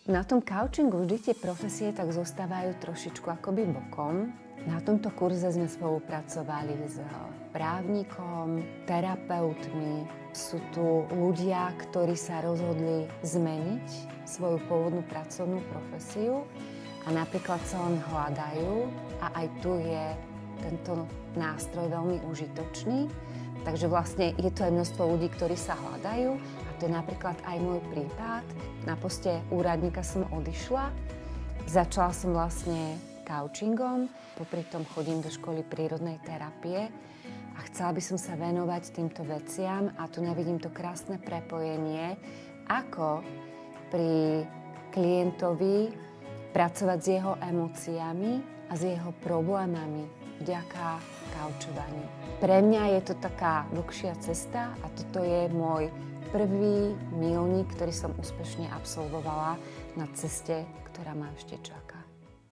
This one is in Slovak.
Na tom coachingu vždy tie profesie tak zostávajú trošičku akoby bokom. Na tomto kurze sme spolupracovali s právnikom, terapeutmi. Sú tu ľudia, ktorí sa rozhodli zmeniť svoju pôvodnú pracovnú profesiu a napríklad sa len hľadajú a aj tu je tento nástroj veľmi užitočný. Takže vlastne je to aj množstvo ľudí, ktorí sa hľadajú a to je napríklad aj môj prípad. Na poste úradníka som odišla, začala som vlastne coachingom, popri tom chodím do školy prírodnej terapie a chcela by som sa venovať týmto veciam a tu nevidím to krásne prepojenie, ako pri klientovi pracovať s jeho emóciami a s jeho problémami vďaka kaučovaniu. Pre mňa je to taká dlhšia cesta a toto je môj prvý míľnik, ktorý som úspešne absolvovala na ceste, ktorá ma ešte čaká.